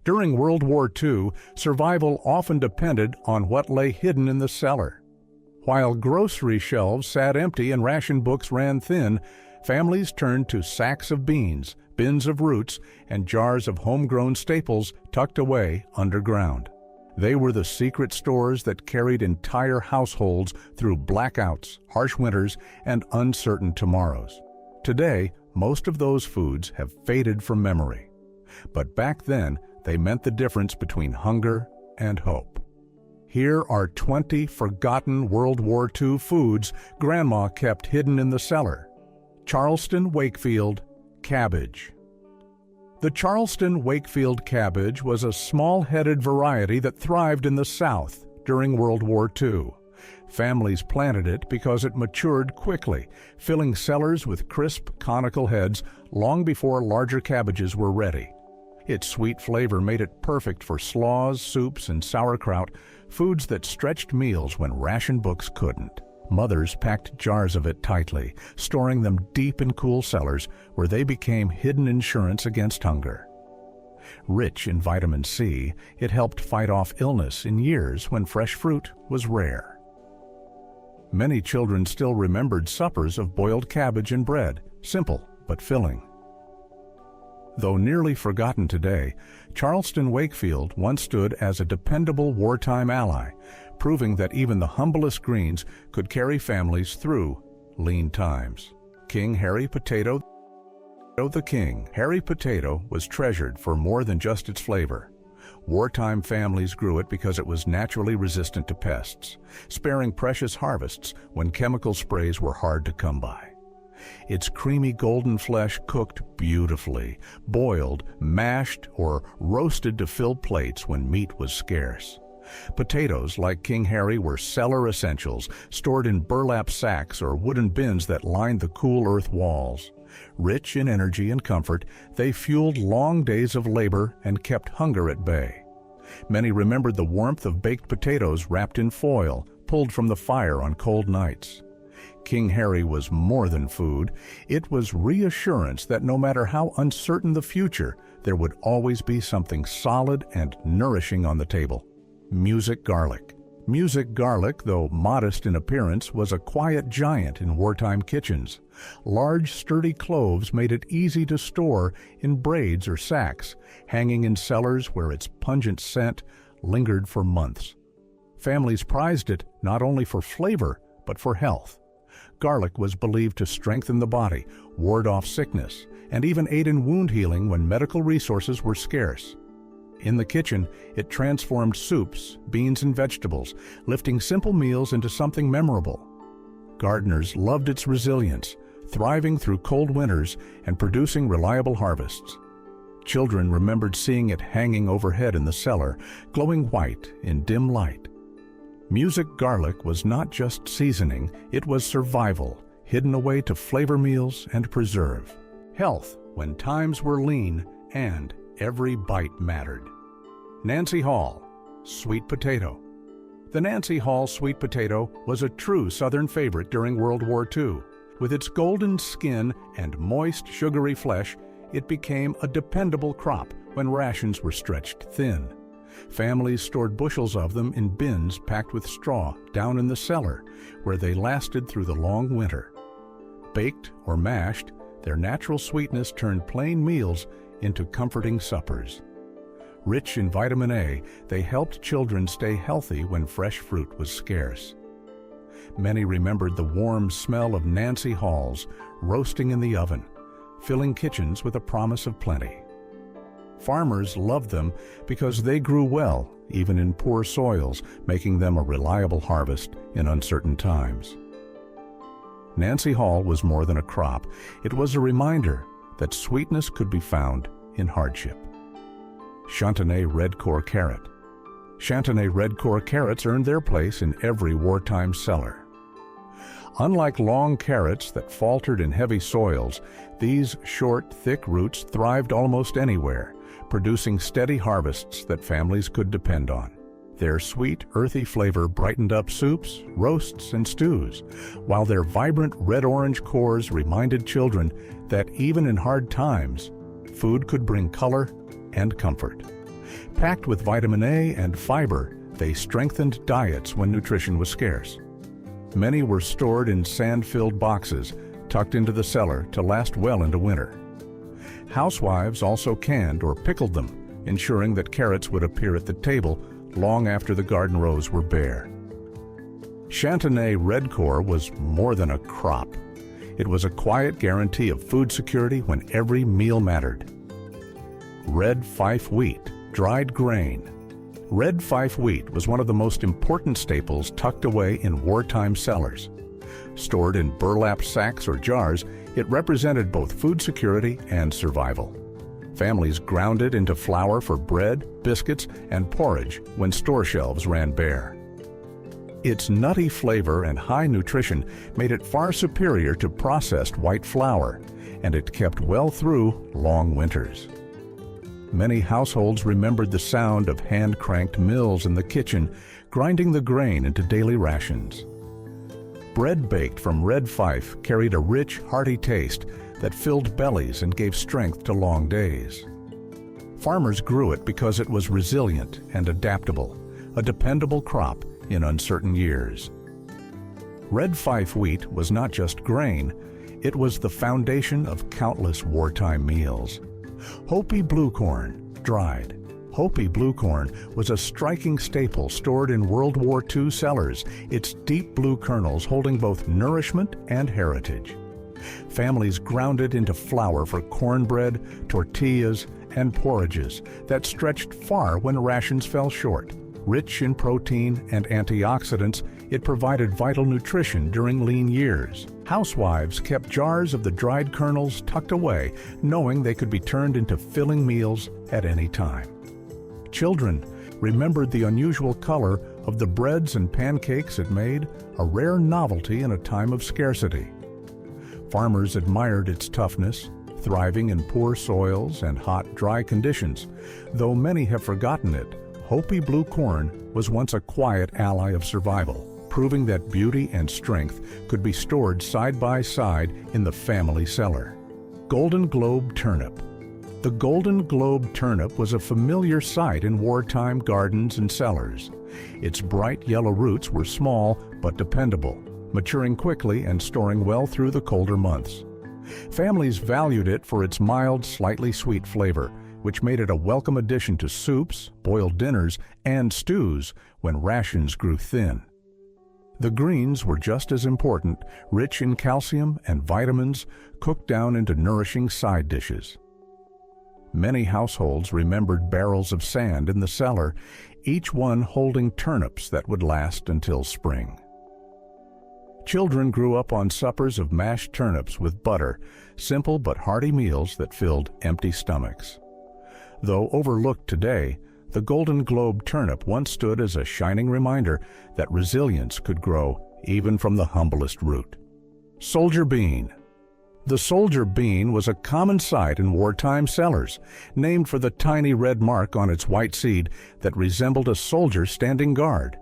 During World War II, survival often depended on what lay hidden in the cellar. While grocery shelves sat empty and ration books ran thin, families turned to sacks of beans, bins of roots, and jars of homegrown staples tucked away underground. They were the secret stores that carried entire households through blackouts, harsh winters, and uncertain tomorrows. Today, most of those foods have faded from memory. But back then, they meant the difference between hunger and hope. Here are 20 forgotten World War II foods Grandma kept hidden in the cellar. Charleston Wakefield Cabbage. The Charleston Wakefield cabbage was a small-headed variety that thrived in the South during World War II. Families planted it because it matured quickly, filling cellars with crisp, conical heads long before larger cabbages were ready. Its sweet flavor made it perfect for slaws, soups, and sauerkraut, foods that stretched meals when ration books couldn't. Mothers packed jars of it tightly, storing them deep in cool cellars where they became hidden insurance against hunger. Rich in vitamin C, it helped fight off illness in years when fresh fruit was rare. Many children still remembered suppers of boiled cabbage and bread, simple but filling. Though nearly forgotten today, Charleston Wakefield once stood as a dependable wartime ally, proving that even the humblest greens could carry families through lean times. King Harry Potato. The King Harry Potato was treasured for more than just its flavor. Wartime families grew it because it was naturally resistant to pests, sparing precious harvests when chemical sprays were hard to come by. Its creamy golden flesh cooked beautifully, boiled, mashed, or roasted to fill plates when meat was scarce. Potatoes, like King Harry, were cellar essentials, stored in burlap sacks or wooden bins that lined the cool earth walls. Rich in energy and comfort, they fueled long days of labor and kept hunger at bay. Many remembered the warmth of baked potatoes wrapped in foil, pulled from the fire on cold nights. King Harry was more than food. It was reassurance that no matter how uncertain the future, there would always be something solid and nourishing on the table. Music garlic. Music garlic, though modest in appearance, was a quiet giant in wartime kitchens. Large, sturdy cloves made it easy to store in braids or sacks, hanging in cellars where its pungent scent lingered for months. Families prized it not only for flavor, but for health. Garlic was believed to strengthen the body, ward off sickness, and even aid in wound healing when medical resources were scarce. In the kitchen, it transformed soups, beans, and vegetables, lifting simple meals into something memorable. Gardeners loved its resilience, thriving through cold winters and producing reliable harvests. Children remembered seeing it hanging overhead in the cellar, glowing white in dim light. Music garlic was not just seasoning, it was survival, hidden away to flavor meals and preserve. Health when times were lean and every bite mattered. Nancy Hall, sweet potato. The Nancy Hall sweet potato was a true Southern favorite during World War II. With its golden skin and moist, sugary flesh, it became a dependable crop when rations were stretched thin. Families stored bushels of them in bins packed with straw down in the cellar, where they lasted through the long winter. Baked or mashed, their natural sweetness turned plain meals into comforting suppers. Rich in vitamin A, they helped children stay healthy when fresh fruit was scarce. Many remembered the warm smell of Nancy Halls roasting in the oven, filling kitchens with a promise of plenty. Farmers loved them because they grew well, even in poor soils, making them a reliable harvest in uncertain times. Nancy Hall was more than a crop. It was a reminder that sweetness could be found in hardship. Chantenay red core carrot. Chantenay red core carrots earned their place in every wartime cellar. Unlike long carrots that faltered in heavy soils, these short, thick roots thrived almost anywhere, producing steady harvests that families could depend on. Their sweet, earthy flavor brightened up soups, roasts, and stews, while their vibrant red-orange cores reminded children that even in hard times, food could bring color and comfort. Packed with vitamin A and fiber, they strengthened diets when nutrition was scarce. Many were stored in sand-filled boxes, tucked into the cellar to last well into winter. Housewives also canned or pickled them, ensuring that carrots would appear at the table long after the garden rows were bare. Chantenay red core was more than a crop. It was a quiet guarantee of food security when every meal mattered. Red Fife wheat, dried grain. Red Fife wheat was one of the most important staples tucked away in wartime cellars. Stored in burlap sacks or jars, it represented both food security and survival. Families ground it into flour for bread, biscuits, and porridge when store shelves ran bare. Its nutty flavor and high nutrition made it far superior to processed white flour, and it kept well through long winters. Many households remembered the sound of hand-cranked mills in the kitchen, grinding the grain into daily rations. Bread baked from red Fife carried a rich, hearty taste that filled bellies and gave strength to long days. Farmers grew it because it was resilient and adaptable, a dependable crop in uncertain years. Red Fife wheat was not just grain, it was the foundation of countless wartime meals. Hopi blue corn, dried. Hopi blue corn was a striking staple stored in World War II cellars, its deep blue kernels holding both nourishment and heritage. Families ground it into flour for cornbread, tortillas, and porridges that stretched far when rations fell short. Rich in protein and antioxidants, it provided vital nutrition during lean years. Housewives kept jars of the dried kernels tucked away, knowing they could be turned into filling meals at any time. Children remembered the unusual color of the breads and pancakes it made, a rare novelty in a time of scarcity. Farmers admired its toughness, thriving in poor soils and hot, dry conditions. Though many have forgotten it, Hopi blue corn was once a quiet ally of survival, proving that beauty and strength could be stored side by side in the family cellar. Golden Globe turnip. The Golden Globe turnip was a familiar sight in wartime gardens and cellars. Its bright yellow roots were small but dependable, maturing quickly and storing well through the colder months. Families valued it for its mild, slightly sweet flavor, which made it a welcome addition to soups, boiled dinners, and stews when rations grew thin. The greens were just as important, rich in calcium and vitamins, cooked down into nourishing side dishes. Many households remembered barrels of sand in the cellar, each one holding turnips that would last until spring. Children grew up on suppers of mashed turnips with butter, simple but hearty meals that filled empty stomachs. Though overlooked today, the Golden Globe turnip once stood as a shining reminder that resilience could grow even from the humblest root. Soldier bean. The soldier bean was a common sight in wartime cellars, named for the tiny red mark on its white seed that resembled a soldier standing guard.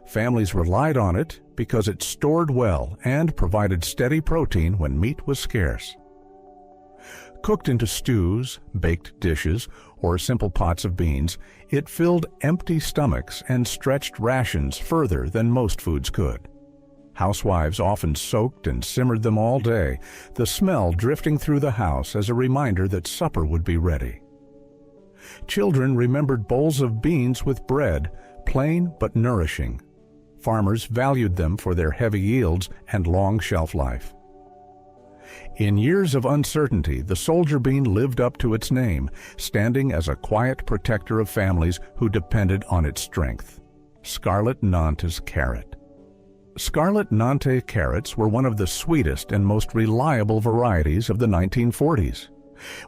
Families relied on it because it stored well and provided steady protein when meat was scarce. Cooked into stews, baked dishes, or simple pots of beans, it filled empty stomachs and stretched rations further than most foods could. Housewives often soaked and simmered them all day, the smell drifting through the house as a reminder that supper would be ready. Children remembered bowls of beans with bread, plain but nourishing. Farmers valued them for their heavy yields and long shelf life. In years of uncertainty, the soldier bean lived up to its name, standing as a quiet protector of families who depended on its strength. Scarlet Nantes carrot. Scarlet Nantes carrots were one of the sweetest and most reliable varieties of the 1940s.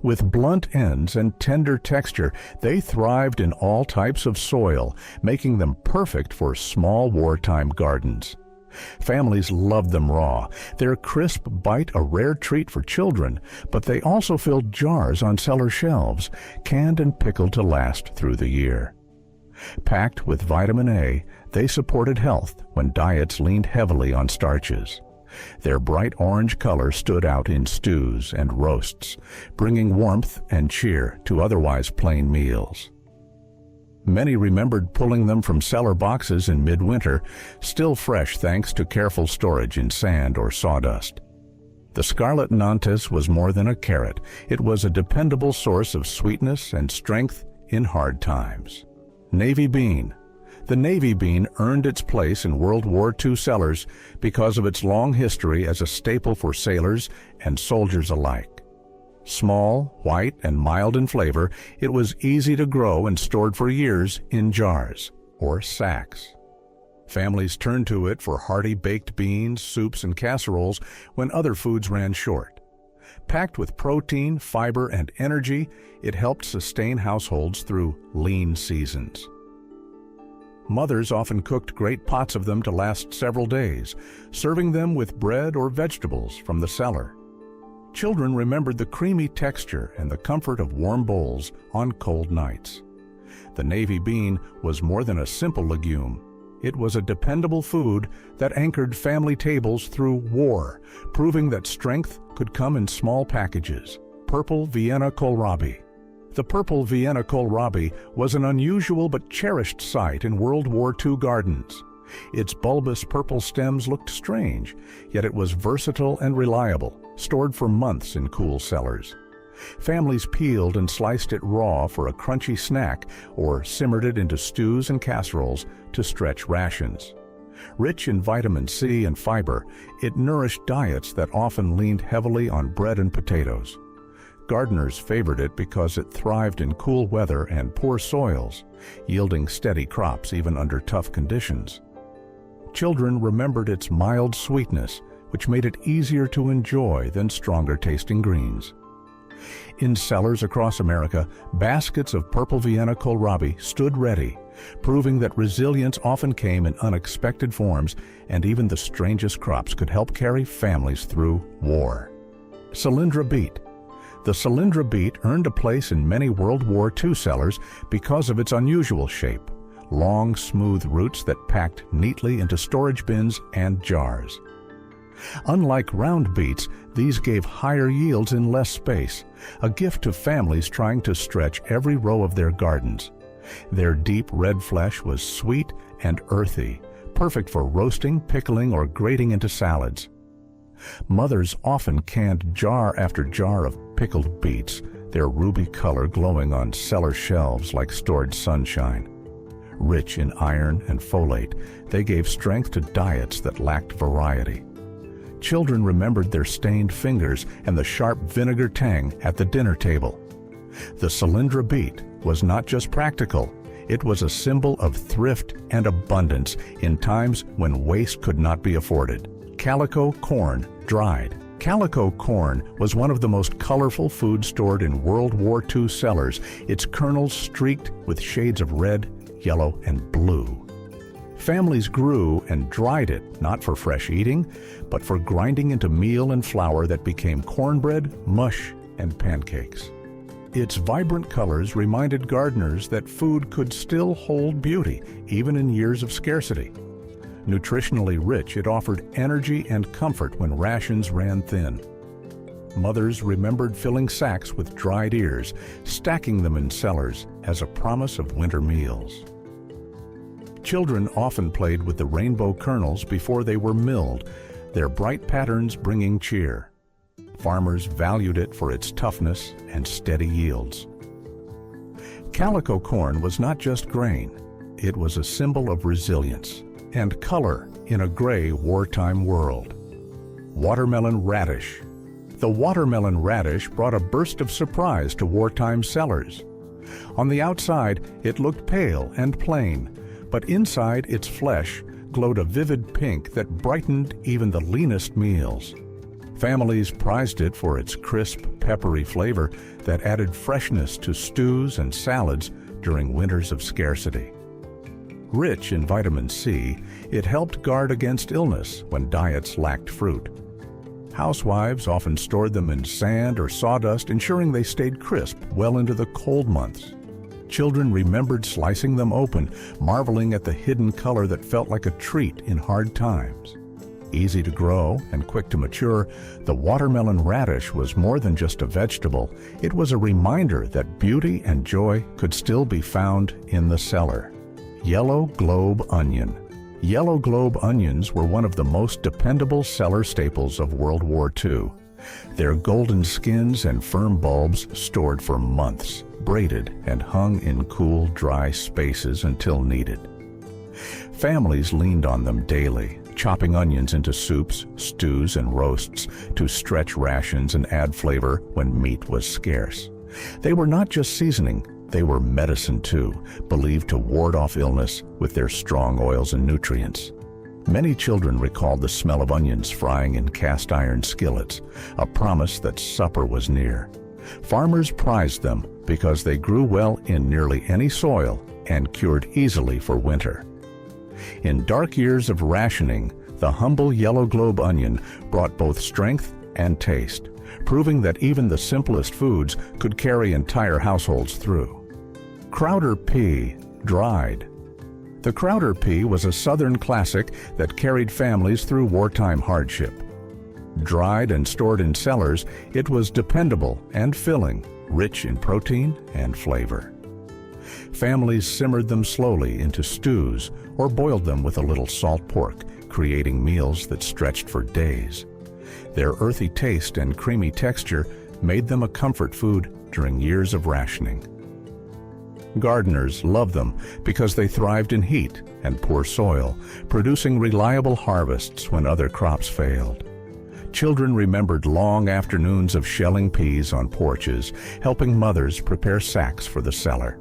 With blunt ends and tender texture, they thrived in all types of soil, making them perfect for small wartime gardens. Families loved them raw. Their crisp bite a rare treat for children, but they also filled jars on cellar shelves, canned and pickled to last through the year. Packed with vitamin A, they supported health when diets leaned heavily on starches. Their bright orange color stood out in stews and roasts, bringing warmth and cheer to otherwise plain meals. Many remembered pulling them from cellar boxes in midwinter, still fresh thanks to careful storage in sand or sawdust. The Scarlet Nantes was more than a carrot. It was a dependable source of sweetness and strength in hard times. Navy bean. The navy bean earned its place in World War II cellars because of its long history as a staple for sailors and soldiers alike. Small, white, and mild in flavor, it was easy to grow and stored for years in jars or sacks. Families turned to it for hearty baked beans, soups, and casseroles when other foods ran short. Packed with protein, fiber, and energy, it helped sustain households through lean seasons. Mothers often cooked great pots of them to last several days, serving them with bread or vegetables from the cellar. Children remembered the creamy texture and the comfort of warm bowls on cold nights. The navy bean was more than a simple legume. It was a dependable food that anchored family tables through war, proving that strength could come in small packages. Purple Vienna Kohlrabi. The purple Vienna Kohlrabi was an unusual but cherished sight in World War II gardens. Its bulbous purple stems looked strange, yet it was versatile and reliable, stored for months in cool cellars. Families peeled and sliced it raw for a crunchy snack or simmered it into stews and casseroles to stretch rations. Rich in vitamin C and fiber, it nourished diets that often leaned heavily on bread and potatoes. Gardeners favored it because it thrived in cool weather and poor soils, yielding steady crops even under tough conditions. Children remembered its mild sweetness, which made it easier to enjoy than stronger-tasting greens. In cellars across America, baskets of purple Vienna Kohlrabi stood ready, proving that resilience often came in unexpected forms, and even the strangest crops could help carry families through war. Cylindra Beet. The Cylindra Beet earned a place in many World War II cellars because of its unusual shape, long, smooth roots that packed neatly into storage bins and jars. Unlike round beets, these gave higher yields in less space, a gift to families trying to stretch every row of their gardens. Their deep red flesh was sweet and earthy, perfect for roasting, pickling, or grating into salads. Mothers often canned jar after jar of pickled beets, their ruby color glowing on cellar shelves like stored sunshine. Rich in iron and folate, they gave strength to diets that lacked variety. Children remembered their stained fingers and the sharp vinegar tang at the dinner table. The Cylindra Beet was not just practical, it was a symbol of thrift and abundance in times when waste could not be afforded. Calico corn, dried. Calico corn was one of the most colorful foods stored in World War II cellars, its kernels streaked with shades of red, yellow, and blue. Families grew and dried it, not for fresh eating, but for grinding into meal and flour that became cornbread, mush, and pancakes. Its vibrant colors reminded gardeners that food could still hold beauty, even in years of scarcity. Nutritionally rich, it offered energy and comfort when rations ran thin. Mothers remembered filling sacks with dried ears, stacking them in cellars as a promise of winter meals. Children often played with the rainbow kernels before they were milled, their bright patterns bringing cheer. Farmers valued it for its toughness and steady yields. Calico corn was not just grain, it was a symbol of resilience and color in a gray wartime world. Watermelon radish. The watermelon radish brought a burst of surprise to wartime cellars. On the outside, it looked pale and plain, but inside its flesh glowed a vivid pink that brightened even the leanest meals. Families prized it for its crisp, peppery flavor that added freshness to stews and salads during winters of scarcity. Rich in vitamin C, it helped guard against illness when diets lacked fruit. Housewives often stored them in sand or sawdust, ensuring they stayed crisp well into the cold months. Children remembered slicing them open, marveling at the hidden color that felt like a treat in hard times. Easy to grow and quick to mature, the watermelon radish was more than just a vegetable. It was a reminder that beauty and joy could still be found in the cellar. Yellow globe onion. Yellow globe onions were one of the most dependable cellar staples of World War II. Their golden skins and firm bulbs stored for months, braided and hung in cool, dry spaces until needed. Families leaned on them daily, chopping onions into soups, stews, and roasts to stretch rations and add flavor when meat was scarce. They were not just seasoning, they were medicine too, believed to ward off illness with their strong oils and nutrients. Many children recalled the smell of onions frying in cast iron skillets, a promise that supper was near. Farmers prized them because they grew well in nearly any soil and cured easily for winter. In dark years of rationing, the humble yellow globe onion brought both strength and taste, proving that even the simplest foods could carry entire households through. Crowder pea, dried. The Crowder pea was a southern classic that carried families through wartime hardship. Dried and stored in cellars, it was dependable and filling, rich in protein and flavor. Families simmered them slowly into stews or boiled them with a little salt pork, creating meals that stretched for days. Their earthy taste and creamy texture made them a comfort food during years of rationing. Gardeners loved them because they thrived in heat and poor soil, producing reliable harvests when other crops failed. Children remembered long afternoons of shelling peas on porches, helping mothers prepare sacks for the cellar.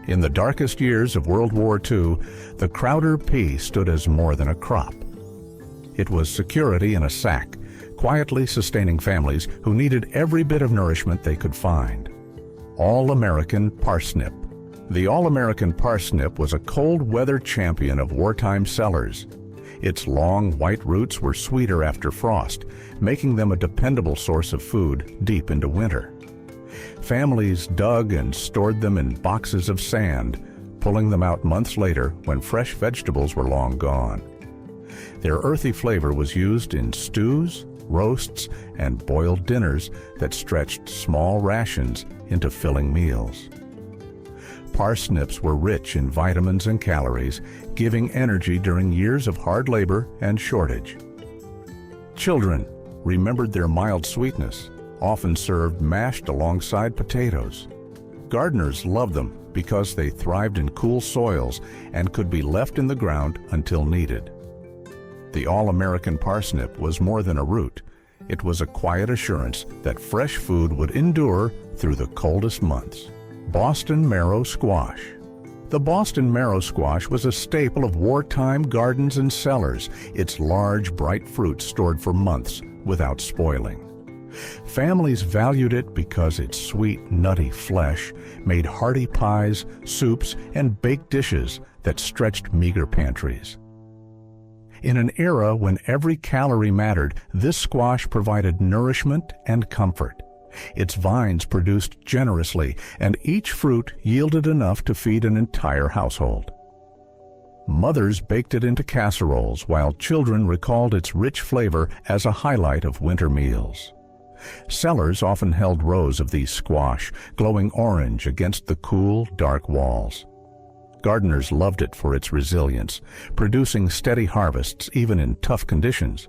In the darkest years of World War II, the Crowder pea stood as more than a crop. It was security in a sack, quietly sustaining families who needed every bit of nourishment they could find. All-American Parsnip. The All-American Parsnip was a cold-weather champion of wartime cellars. Its long, white roots were sweeter after frost, making them a dependable source of food deep into winter. Families dug and stored them in boxes of sand, pulling them out months later when fresh vegetables were long gone. Their earthy flavor was used in stews, roasts, and boiled dinners that stretched small rations into filling meals. Parsnips were rich in vitamins and calories, giving energy during years of hard labor and shortage. Children remembered their mild sweetness, often served mashed alongside potatoes. Gardeners loved them because they thrived in cool soils and could be left in the ground until needed. The All-American Parsnip was more than a root. It was a quiet assurance that fresh food would endure through the coldest months. Boston Marrow Squash. The Boston Marrow Squash was a staple of wartime gardens and cellars, its large, bright fruit stored for months without spoiling. Families valued it because its sweet, nutty flesh made hearty pies, soups, and baked dishes that stretched meager pantries. In an era when every calorie mattered, this squash provided nourishment and comfort. Its vines produced generously, and each fruit yielded enough to feed an entire household. Mothers baked it into casseroles, while children recalled its rich flavor as a highlight of winter meals. Cellars often held rows of these squash, glowing orange against the cool, dark walls. Gardeners loved it for its resilience, producing steady harvests even in tough conditions.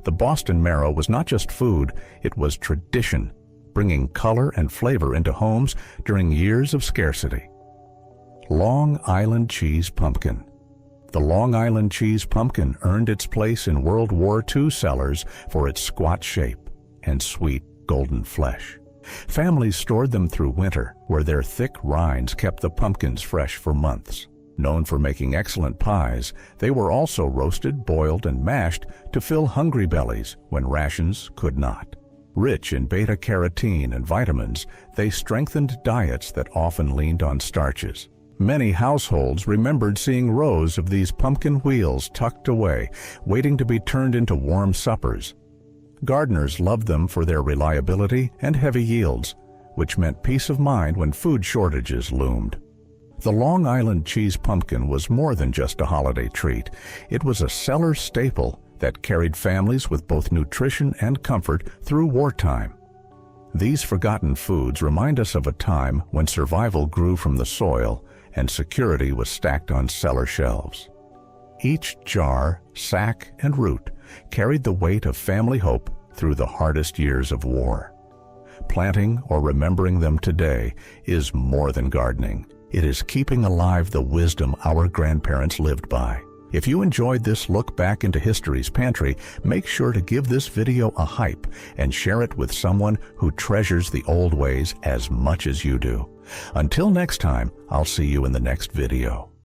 The Boston Marrow was not just food, it was tradition, bringing color and flavor into homes during years of scarcity. Long Island Cheese Pumpkin. The Long Island Cheese Pumpkin earned its place in World War II cellars for its squat shape and sweet golden flesh. Families stored them through winter, where their thick rinds kept the pumpkins fresh for months. Known for making excellent pies, they were also roasted, boiled, and mashed to fill hungry bellies when rations could not. Rich in beta-carotene and vitamins, they strengthened diets that often leaned on starches. Many households remembered seeing rows of these pumpkin wheels tucked away, waiting to be turned into warm suppers. Gardeners loved them for their reliability and heavy yields, which meant peace of mind when food shortages loomed. The Long Island Cheese Pumpkin was more than just a holiday treat. It was a cellar staple that carried families with both nutrition and comfort through wartime. These forgotten foods remind us of a time when survival grew from the soil and security was stacked on cellar shelves. Each jar, sack, and root carried the weight of family hope through the hardest years of war. Planting or remembering them today is more than gardening. It is keeping alive the wisdom our grandparents lived by. If you enjoyed this look back into history's pantry, make sure to give this video a hype and share it with someone who treasures the old ways as much as you do. Until next time, I'll see you in the next video.